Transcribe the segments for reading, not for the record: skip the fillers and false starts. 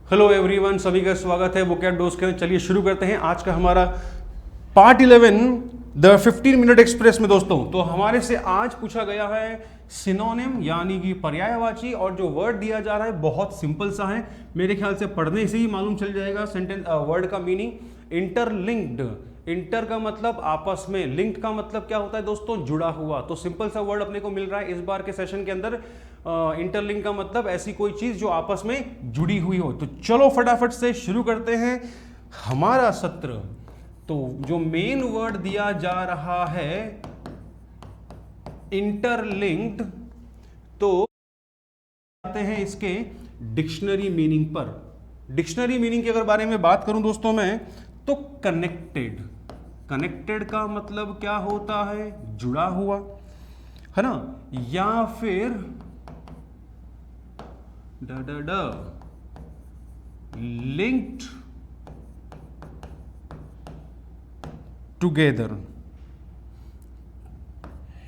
Hello everyone, सभी का स्वागत है वोकैब डोज के। चलिए शुरू करते हैं आज का हमारा पार्ट 11 द 15 मिनट एक्सप्रेस में। दोस्तों तो हमारे से आज पूछा गया है सिनोनिम यानी कि पर्यायवाची, और जो वर्ड दिया जा रहा है बहुत सिंपल सा है, मेरे ख्याल से पढ़ने से ही मालूम चल जाएगा सेंटेंस वर्ड का मीनिंग। इंटरलिंक्ड, इंटर का मतलब आपस में, लिंक्ड का मतलब क्या होता है दोस्तों, जुड़ा हुआ। तो सिंपल सा वर्ड अपने को मिल रहा है इस बार के सेशन के अंदर। इंटरलिंक का मतलब ऐसी कोई चीज जो आपस में जुड़ी हुई हो। तो चलो फटाफट से शुरू करते हैं हमारा सत्र। तो जो मेन वर्ड दिया जा रहा है इंटरलिंक्ड, तो आते हैं इसके डिक्शनरी मीनिंग पर। डिक्शनरी मीनिंग के अगर बारे में बात करूं दोस्तों मैं, तो कनेक्टेड, कनेक्टेड का मतलब क्या होता है, जुड़ा हुआ, है ना, या फिर लिंक्ड टुगेदर।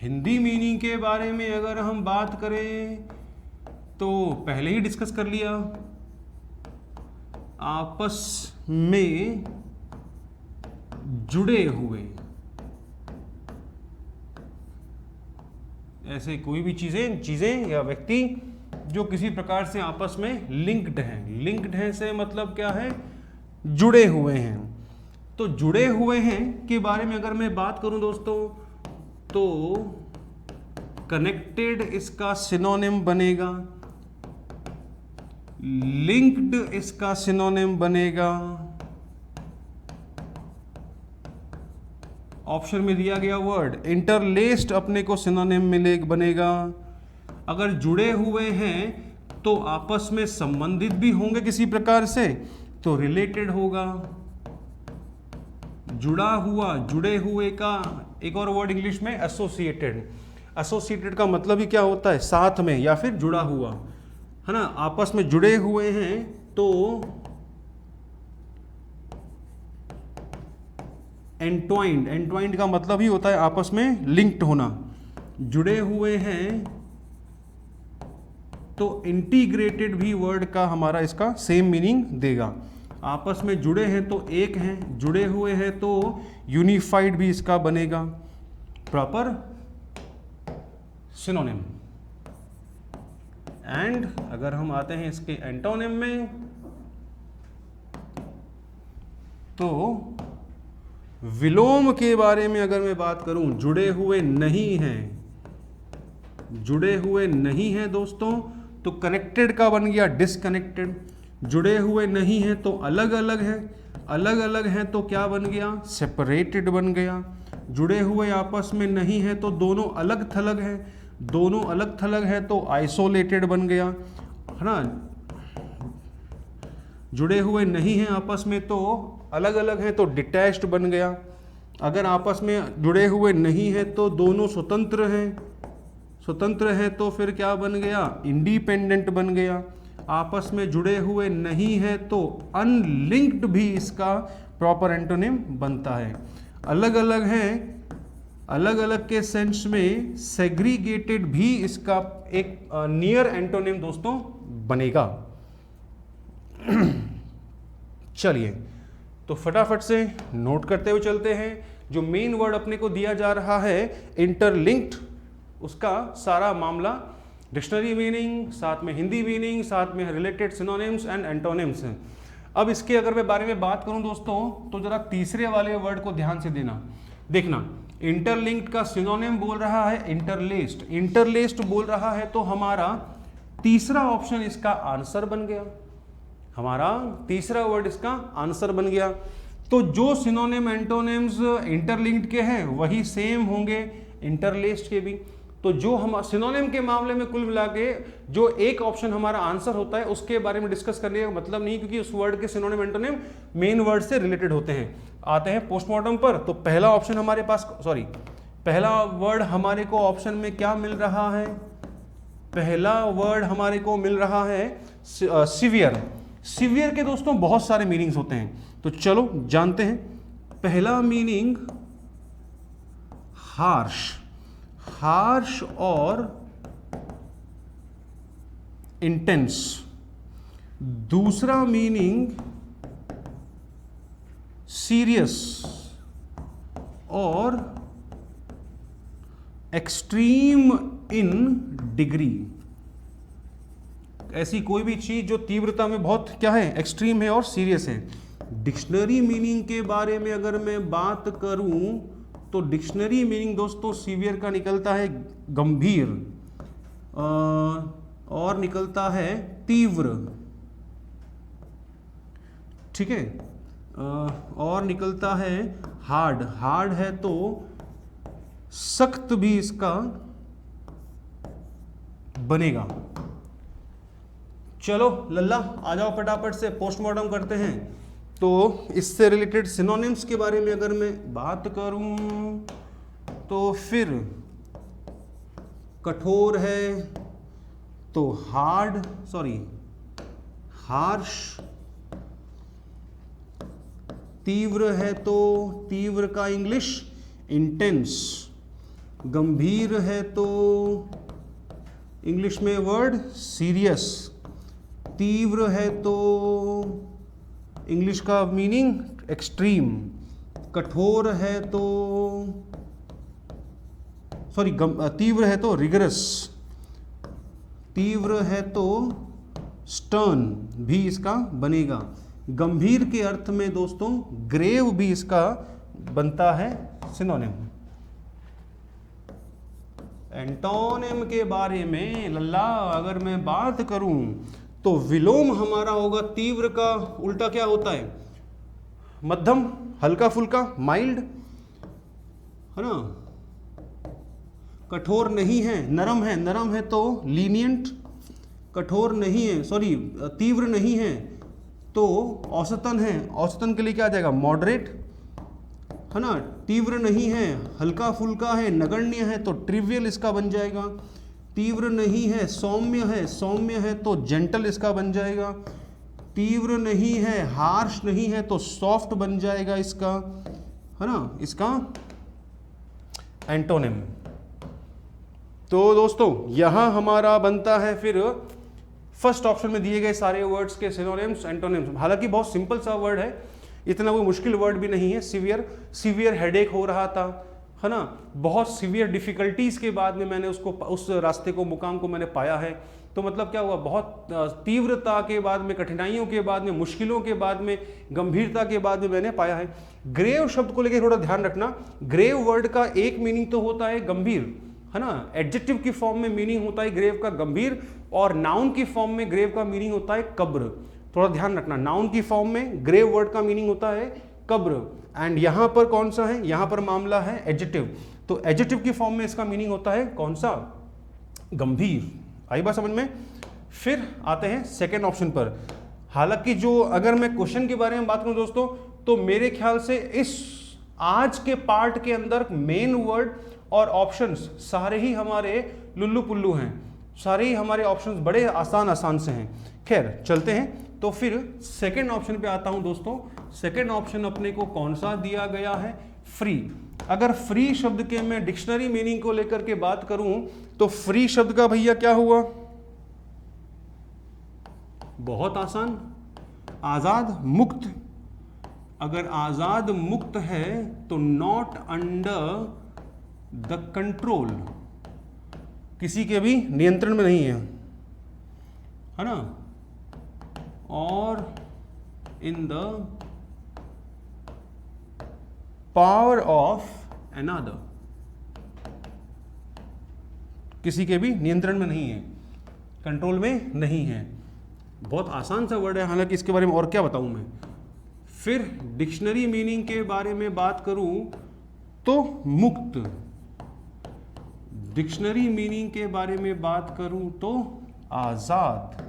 हिंदी मीनिंग के बारे में अगर हम बात करें तो पहले ही डिस्कस कर लिया, आपस में जुड़े हुए, ऐसे कोई भी चीजें या व्यक्ति जो किसी प्रकार से आपस में लिंक्ड हैं। लिंक्ड हैं से मतलब क्या है, जुड़े हुए हैं। तो जुड़े हुए हैं के बारे में अगर मैं बात करूं दोस्तों, तो कनेक्टेड इसका सिनोनिम बनेगा, लिंक्ड इसका सिनोनिम बनेगा, ऑप्शन में दिया गया वर्ड इंटरलेस्ड अपने को सिनोनिम मिले बनेगा। अगर जुड़े हुए हैं तो आपस में संबंधित भी होंगे किसी प्रकार से, तो रिलेटेड होगा। जुड़ा हुआ, जुड़े हुए का एक और वर्ड इंग्लिश में एसोसिएटेड। एसोसिएटेड का मतलब ही क्या होता है, साथ में या फिर जुड़ा हुआ, है ना, आपस में जुड़े हुए हैं। तो एंट्वाइंड, एंट्वाइंड का मतलब ही होता है आपस में लिंक्ड होना। जुड़े हुए हैं तो इंटीग्रेटेड भी वर्ड का हमारा इसका सेम मीनिंग देगा। आपस में जुड़े हैं तो एक हैं, जुड़े हुए हैं तो यूनिफाइड भी इसका बनेगा, प्रॉपर सिनोनिम। एंड अगर हम आते हैं इसके एंटोनिम में, तो विलोम के बारे में अगर मैं बात करूं, जुड़े हुए नहीं हैं, जुड़े हुए नहीं हैं दोस्तों, तो कनेक्टेड का बन गया डिसकनेक्टेड। जुड़े हुए नहीं हैं तो अलग अलग है, अलग अलग हैं तो क्या बन गया, सेपरेटेड बन गया। जुड़े हुए आपस में नहीं है तो दोनों अलग थलग हैं, दोनों अलग थलग हैं तो आइसोलेटेड बन गया, है ना। जुड़े हुए नहीं हैं आपस में तो अलग अलग हैं तो डिटैच्ड बन गया। अगर आपस में जुड़े हुए नहीं हैं तो दोनों स्वतंत्र हैं, स्वतंत्र हैं तो फिर क्या बन गया, इंडिपेंडेंट बन गया। आपस में जुड़े हुए नहीं है तो अनलिंक्ड भी इसका प्रॉपर एंटोनिम बनता है। अलग अलग हैं, अलग अलग के सेंस में सेग्रीगेटेड भी इसका एक नियर एंटोनिम दोस्तों बनेगा। चलिए तो फटाफट से नोट करते हुए चलते हैं। जो मेन वर्ड अपने को दिया जा रहा है इंटरलिंक्ड, उसका सारा मामला, डिक्शनरी मीनिंग, साथ में हिंदी मीनिंग, साथ में रिलेटेड सिनोनिम्स एंड एंटोनिम्स। अब इसके अगर मैं बारे में बात करूं दोस्तों, तो जरा तीसरे वाले वर्ड को ध्यान से देखना। इंटरलिंक्ड का सिनोनिम बोल रहा है इंटरलेस्ड, इंटरलेस्ड बोल रहा है, तो हमारा तीसरा ऑप्शन इसका आंसर बन गया, हमारा तीसरा वर्ड इसका आंसर बन गया। तो जो सिनोनिम एंटोनिम्स इंटरलिंक्ड के हैं वही सेम होंगे इंटरलेस्ड के भी। तो जो हम सिनोनिम के मामले में कुल मिला के जो एक ऑप्शन हमारा आंसर होता है उसके बारे में डिस्कस करने का मतलब नहीं, क्योंकि उस वर्ड के सिनोनिम एंटोनिम मेन वर्ड से रिलेटेड होते हैं। आते हैं पोस्टमार्टम पर, तो पहला ऑप्शन हमारे पास, पहला वर्ड हमारे को ऑप्शन में क्या मिल रहा है, पहला वर्ड हमारे को मिल रहा है सीवियर। सीवियर के दोस्तों बहुत सारे मीनिंग्स होते हैं, तो चलो जानते हैं। पहला मीनिंग हार्श, और इंटेंस। दूसरा मीनिंग सीरियस और एक्सट्रीम इन डिग्री। ऐसी कोई भी चीज जो तीव्रता में बहुत क्या है, एक्सट्रीम है और सीरियस है। डिक्शनरी मीनिंग के बारे में अगर मैं बात करूं तो डिक्शनरी मीनिंग दोस्तों सीवियर का निकलता है गंभीर, और निकलता है तीव्र, ठीक है, और निकलता है हार्ड। हार्ड है तो सख्त भी इसका बनेगा। चलो लल्ला आ जाओ फटाफट से पोस्टमार्टम करते हैं। तो इससे रिलेटेड सिनोनिम्स के बारे में अगर मैं बात करूं तो फिर कठोर है तो हार्श, तीव्र है तो तीव्र का इंग्लिश इंटेंस, गंभीर है तो इंग्लिश में वर्ड सीरियस, तीव्र है तो इंग्लिश का मीनिंग एक्सट्रीम, कठोर है तो तीव्र है तो रिगरस, तीव्र है तो स्टर्न भी इसका बनेगा। गंभीर के अर्थ में दोस्तों ग्रेव भी इसका बनता है सिनोनिम। एंटोनिम के बारे में लल्ला अगर मैं बात करूं तो विलोम हमारा होगा तीव्र का उल्टा क्या होता है, मध्यम, हल्का फुल्का, माइल्ड, है ना। कठोर नहीं है, नरम है, नरम है तो लीनियंट, कठोर नहीं है, तीव्र नहीं है तो औसतन है, औसतन के लिए क्या आ जाएगा, मॉडरेट, है ना। तीव्र नहीं है, हल्का फुल्का है, नगण्य है तो ट्रिवियल इसका बन जाएगा। तीव्र नहीं है, सौम्य है तो जेंटल इसका बन जाएगा। तीव्र नहीं है, हार्श नहीं है तो सॉफ्ट बन जाएगा इसका, है ना, इसका एंटोनिम। तो दोस्तों यहां हमारा बनता है फिर फर्स्ट ऑप्शन में दिए गए सारे वर्ड्स के सिनोनिम्स, एंटोनिम्स। हालांकि बहुत सिंपल सा वर्ड है, इतना कोई मुश्किल वर्ड भी नहीं है। सीवियर हेडेक हो रहा था, है ना, बहुत सीवियर डिफिकल्टीज के बाद में मैंने उस रास्ते को, मुकाम को मैंने पाया है। तो मतलब क्या हुआ, बहुत तीव्रता के बाद में, कठिनाइयों के बाद में, मुश्किलों के बाद में, गंभीरता के बाद में मैंने पाया है। ग्रेव शब्द को लेकर थोड़ा ध्यान रखना। ग्रेव वर्ड का एक मीनिंग तो होता है गंभीर, है ना, एडजेक्टिव की फॉर्म में मीनिंग होता है ग्रेव का गंभीर, और नाउन की फॉर्म में ग्रेव का मीनिंग होता है कब्र। थोड़ा ध्यान रखना, नाउन की फॉर्म में ग्रेव वर्ड का मीनिंग होता है कब्र, एंड यहां पर कौन सा है, यहां पर मामला है एडजेक्टिव, तो एडजेक्टिव की फॉर्म में इसका मीनिंग होता है कौन सा, गंभीर। आई बात समझ में। फिर आते हैं सेकेंड ऑप्शन पर। हालांकि जो अगर मैं क्वेश्चन के बारे में बात करूं दोस्तों, तो मेरे ख्याल से इस आज के पार्ट के अंदर मेन वर्ड और ऑप्शंस सारे ही हमारे लुल्लू पुल्लू हैं, सारे ही हमारे ऑप्शंस बड़े आसान से हैं। खैर चलते हैं, तो फिर सेकेंड ऑप्शन पे आता हूं दोस्तों। सेकेंड ऑप्शन अपने को कौन सा दिया गया है, फ्री। अगर फ्री शब्द के मैं डिक्शनरी मीनिंग को लेकर के बात करूं तो फ्री शब्द का भैया क्या हुआ, बहुत आसान, आजाद, मुक्त। अगर आजाद मुक्त है तो नॉट अंडर द कंट्रोल, किसी के भी नियंत्रण में नहीं है ना, और in the power of another, किसी के भी नियंत्रण में नहीं है, कंट्रोल में नहीं है। बहुत आसान सा वर्ड है, हालांकि इसके बारे में और क्या बताऊं मैं। फिर डिक्शनरी मीनिंग के बारे में बात करूं तो मुक्त, डिक्शनरी मीनिंग के बारे में बात करूं तो आजाद।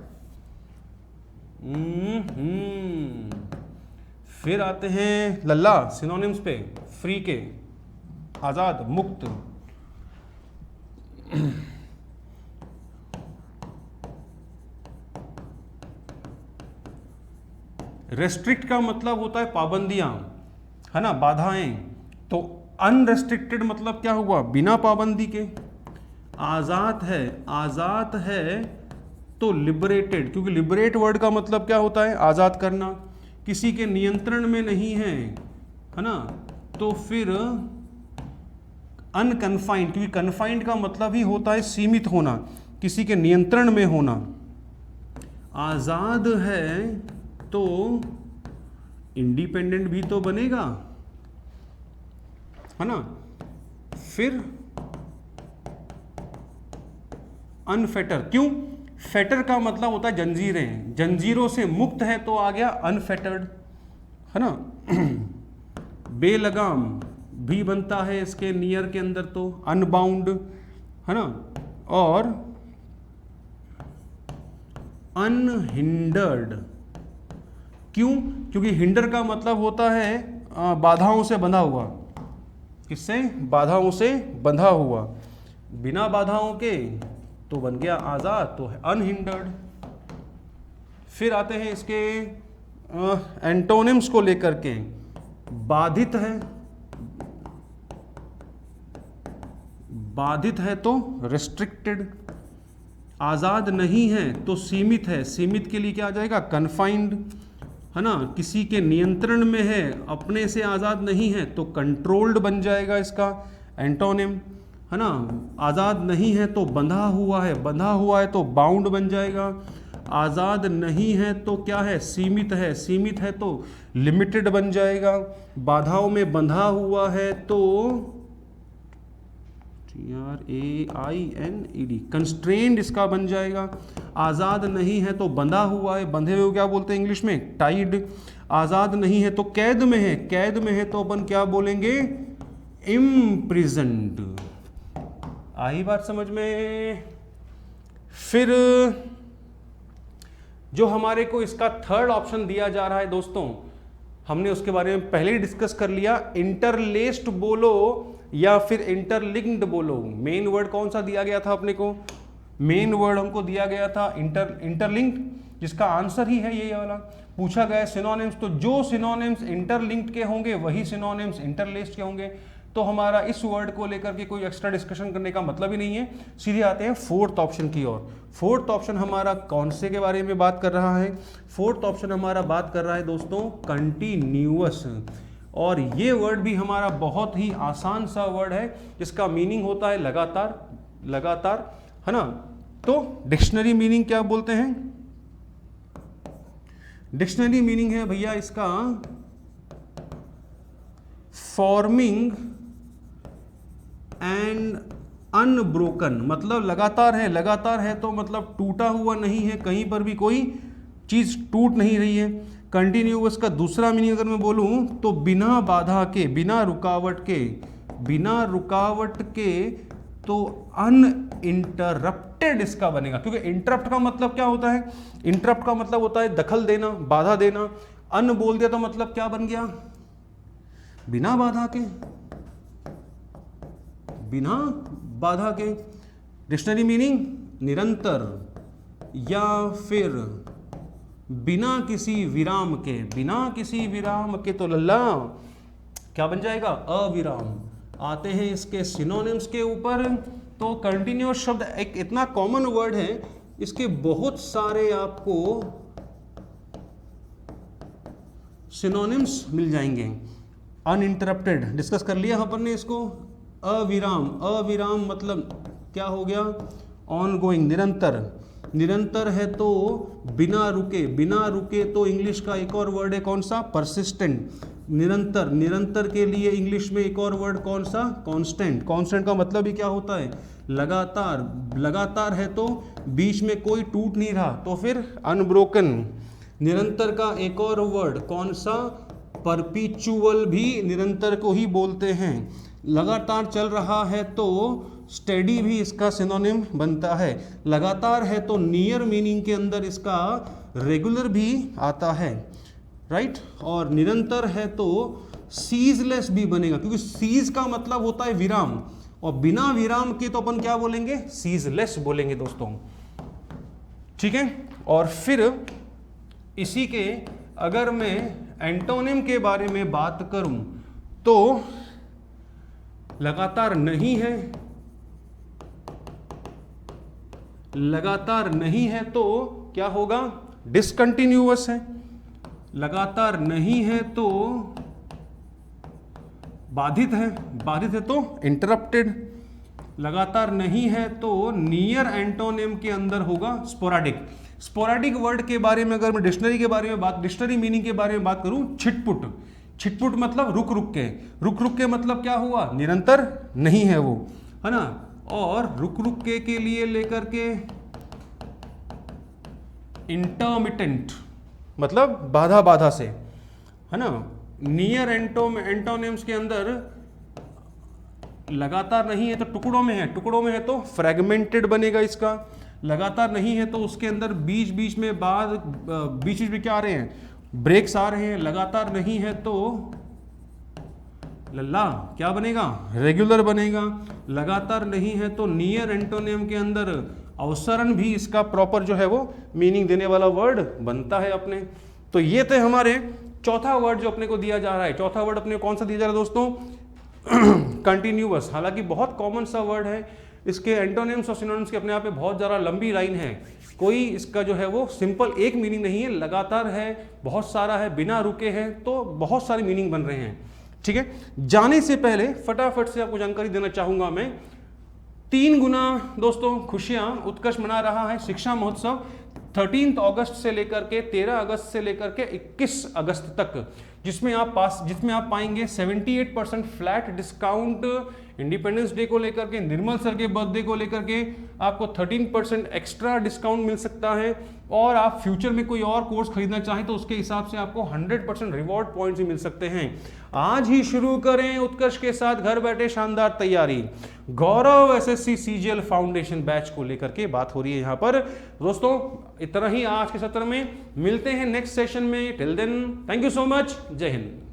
फिर आते हैं लल्ला सिनोनिम्स पे, फ्री के, आजाद, मुक्त। रेस्ट्रिक्ट का मतलब होता है पाबंदियां, है ना, बाधाएं। तो अनरेस्ट्रिक्टेड मतलब क्या हुआ, बिना पाबंदी के। आजाद है तो लिबरेटेड, क्योंकि लिबरेट वर्ड का मतलब क्या होता है, आज़ाद करना, किसी के नियंत्रण में नहीं है ना, तो फिर अनकन्फाइंड, क्योंकि कन्फाइंड का मतलब ही होता है सीमित होना, किसी के नियंत्रण में होना। आज़ाद है तो इंडिपेंडेंट भी तो बनेगा, है ना। फिर अनफेटर, क्यों, फेटर का मतलब होता है जंजीरें, जंजीरों से मुक्त है तो आ गया अनफेटर्ड, है ना। बेलगाम भी बनता है इसके नियर के अंदर तो अनबाउंड, है ना। और अनहिंडर्ड, क्यों, क्योंकि हिंडर का मतलब होता है बाधाओं से बंधा हुआ, किससे, बाधाओं से बंधा हुआ, बिना बाधाओं के तो बन गया आज़ाद, तो है अनहिंडर्ड। फिर आते हैं इसके एंटोनिम्स को लेकर के, बाधित है, बाधित है तो रिस्ट्रिक्टेड, आज़ाद नहीं है तो सीमित है, सीमित के लिए क्या आ जाएगा, कन्फाइंड, है ना। किसी के नियंत्रण में है, अपने से आज़ाद नहीं है तो कंट्रोल्ड बन जाएगा इसका एंटोनिम, है ना। आज़ाद नहीं है तो बंधा हुआ है, बंधा हुआ है तो बाउंड बन जाएगा, आज़ाद नहीं है तो क्या है, सीमित है, सीमित है तो लिमिटेड बन जाएगा, बाधाओं में बंधा हुआ है तो TRAINED कंस्ट्रेंड इसका बन जाएगा, आज़ाद नहीं है तो बंधा हुआ है, बंधे हुए क्या बोलते हैं इंग्लिश में, टाइड, आज़ाद नहीं है तो कैद में है, कैद में है तो अपन क्या बोलेंगे, इम्प्रिजन्ड। आई बात समझ में। फिर जो हमारे को इसका थर्ड ऑप्शन दिया जा रहा है दोस्तों, हमने उसके बारे में पहले ही डिस्कस कर लिया, इंटरलेस्ड बोलो या फिर इंटरलिंक्ड बोलो। मेन वर्ड कौन सा दिया गया था अपने को, मेन वर्ड हमको दिया गया था इंटरलिंक्ड, जिसका आंसर ही है ये वाला। पूछा गया सिनोनिम्स, तो जो सिनोनिम्स इंटरलिंक्ड के होंगे वही सिनोनिम्स इंटरलेस्ड के होंगे, तो हमारा इस वर्ड को लेकर के कोई एक्स्ट्रा डिस्कशन करने का मतलब ही नहीं है। सीधे आते हैं फोर्थ ऑप्शन की ओर। फोर्थ ऑप्शन हमारा कौन से के बारे में बात कर रहा है, फोर्थ ऑप्शन हमारा बात कर रहा है दोस्तों कंटिन्यूअस, और ये वर्ड भी हमारा बहुत ही आसान सा वर्ड है, जिसका मीनिंग होता है लगातार, लगातार, है ना। तो डिक्शनरी मीनिंग क्या बोलते हैं, डिक्शनरी मीनिंग है भैया इसका फॉर्मिंग एंड अनब्रोकन, मतलब लगातार है, लगातार है तो मतलब टूटा हुआ नहीं है, कहीं पर भी कोई चीज टूट नहीं रही है। कंटिन्यूअस का दूसरा मीनिंग अगर मैं बोलूं तो बिना बाधा के, बिना रुकावट के, बिना रुकावट के, तो अनइंटरप्टेड इसका बनेगा, क्योंकि इंटरप्ट का मतलब क्या होता है, इंटरप्ट का मतलब होता है दखल देना, बाधा देना, अन बोल दिया तो मतलब क्या बन गया, बिना बाधा के, बिना बाधा के। डिक्शनरी मीनिंग निरंतर या फिर बिना किसी विराम के, बिना किसी विराम के, तो लल्ला क्या बन जाएगा, अविराम। आते हैं इसके सिनोनिम्स के ऊपर, तो कंटिन्यूअस शब्द एक इतना कॉमन वर्ड है, इसके बहुत सारे आपको सिनोनिम्स मिल जाएंगे। अनइंटरप्टेड डिस्कस कर लिया अपन ने इसको, अविराम, अविराम मतलब क्या हो गया, ऑन गोइंग, निरंतर, निरंतर है तो बिना रुके, बिना रुके तो इंग्लिश का एक और वर्ड है कौन सा, परसिस्टेंट, निरंतर, निरंतर के लिए इंग्लिश में एक और वर्ड कौन सा, कांस्टेंट, कांस्टेंट का मतलब ही क्या होता है, लगातार, लगातार है तो बीच में कोई टूट नहीं रहा तो फिर अनब्रोकन। निरंतर का एक और वर्ड कौन सा, परपीचुअल भी निरंतर को ही बोलते हैं। लगातार चल रहा है तो स्टेडी भी इसका सिनोनिम बनता है। लगातार है तो नियर मीनिंग के अंदर इसका रेगुलर भी आता है, राइट। और निरंतर है तो सीजलेस भी बनेगा, क्योंकि सीज का मतलब होता है विराम, और बिना विराम के तो अपन क्या बोलेंगे, सीजलेस बोलेंगे दोस्तों, ठीक है। और फिर इसी के अगर मैं एंटोनिम के बारे में बात करूं तो लगातार नहीं है, लगातार नहीं है तो क्या होगा, डिसकंटिन्यूअस है। लगातार नहीं है तो बाधित है, बाधित है तो इंटरप्टेड। लगातार नहीं है तो नियर एंटोनिम के अंदर होगा स्पोराडिक। स्पोराडिक वर्ड के बारे में अगर मैं डिक्शनरी के बारे में डिक्शनरी मीनिंग के बारे में बात करूं, छिटपुट। छिटपुट मतलब रुक रुक के, रुक रुक के मतलब क्या हुआ, निरंतर नहीं है वो, है ना। और रुक रुक के लिए लेकर के इंटरमिटेंट मतलब बाधा बाधा से, है ना। नियर एंटोनिम्स के अंदर लगातार नहीं है तो टुकड़ों में है, टुकड़ों में है तो फ्रेगमेंटेड बनेगा इसका। लगातार नहीं है तो उसके अंदर बीच बीच में बीच बीच में क्या आ रहे हैं, ब्रेक्स आ रहे हैं। लगातार नहीं है तो लल्ला क्या बनेगा, रेगुलर बनेगा। लगातार नहीं है तो नियर एंटोनियम के अंदर अवसरण भी इसका प्रॉपर जो है वो मीनिंग देने वाला वर्ड बनता है अपने। तो ये थे हमारे चौथा वर्ड जो अपने को दिया जा रहा है। चौथा वर्ड अपने को कौन सा दिया जा रहा है दोस्तों, कंटिन्यूअस। हालांकि बहुत कॉमन सा वर्ड है, इसके एंटोनिम्स और सिनोनिम्स की अपने आप में बहुत ज़्यादा लंबी लाइन है। कोई इसका जो है वो सिंपल एक मीनिंग नहीं है, लगातार है, बहुत सारा है, बिना रुके हैं, तो बहुत सारे मीनिंग बन रहे हैं। ठीक है, जाने से पहले फटाफट से आपको जानकारी देना चाहूंगा मैं, 3 गुना दोस्तों खुशियां उत्कर्ष मना रहा है शिक्षा महोत्सव 13 अगस्त से लेकर के 13 अगस्त से लेकर के 21 अगस्त तक, जिसमें आप पाएंगे 78% फ्लैट डिस्काउंट इंडिपेंडेंस डे को लेकर के, निर्मल सर के बर्थडे को लेकर के आपको 13% एक्स्ट्रा डिस्काउंट मिल सकता है। और आप फ्यूचर में कोई और कोर्स खरीदना चाहें तो उसके हिसाब से आपको 100% रिवॉर्ड पॉइंट्स भी मिल सकते हैं। आज ही शुरू करें उत्कर्ष के साथ घर बैठे शानदार तैयारी। गौरव एसएससी सीजीएल फाउंडेशन बैच को लेकर के बात हो रही है यहाँ पर। दोस्तों इतना ही आज के सत्र में, मिलते हैं नेक्स्ट सेशन में। Till then thank you so much, जय हिंद।